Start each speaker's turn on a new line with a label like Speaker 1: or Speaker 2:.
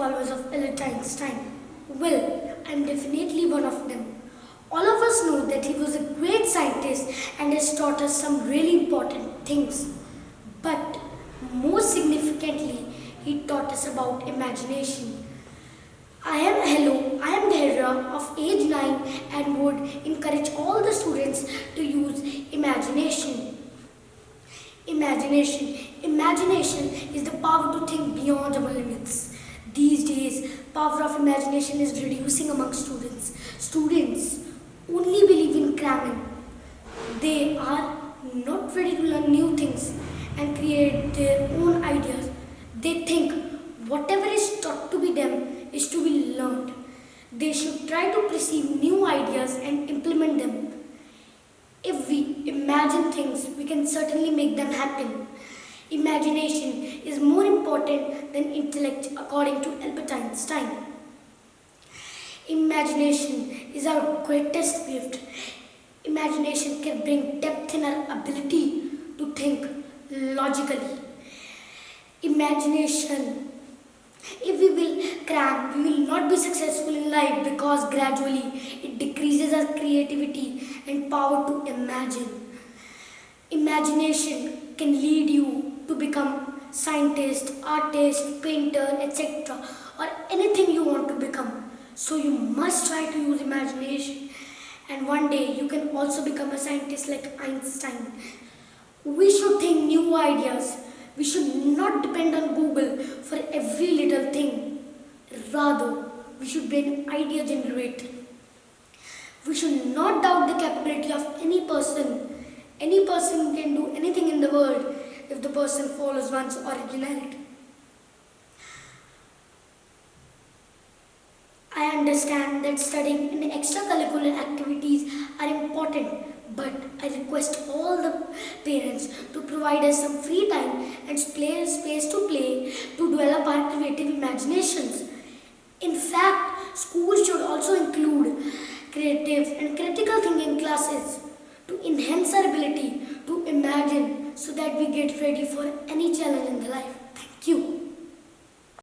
Speaker 1: followers of Albert Einstein? Well, I'm definitely one of them. All of us know that he was a great scientist and has taught us some really important things. But more significantly, he taught us about imagination. I am Dhaira of age 9 and would encourage all the students to use imagination. Imagination is the power to think beyond our limits. These days, power of imagination is reducing among students. Students only believe in cramming. They are not ready to learn new things and create their own ideas. They think whatever is taught to be them is to be learned. They should try to perceive new ideas and implement them. If we imagine things, we can certainly make them happen. Imagination is more important than intellect, according to Albert Einstein. Imagination is our greatest gift. Imagination can bring depth in our ability to think logically. Imagination. If we will cram, we will not be successful in life because gradually it decreases our creativity and power to imagine. Imagination can lead you to become scientist, artist, painter, etc. or anything you want to become. So you must try to use imagination, and one day you can also become a scientist like Einstein. We should think new ideas. We should not depend on Google for every little thing. Rather, we should be an idea generator. We should not doubt the capability of any person. Any person can do anything in the world if the person follows one's originality. I understand that studying and extracurricular activities are important, but I request all the parents to provide us some free time and space to play to develop our creative imaginations. In fact, schools should also include creative and critical thinking classes to enhance our ability to imagine so that we get ready for any challenge in the life.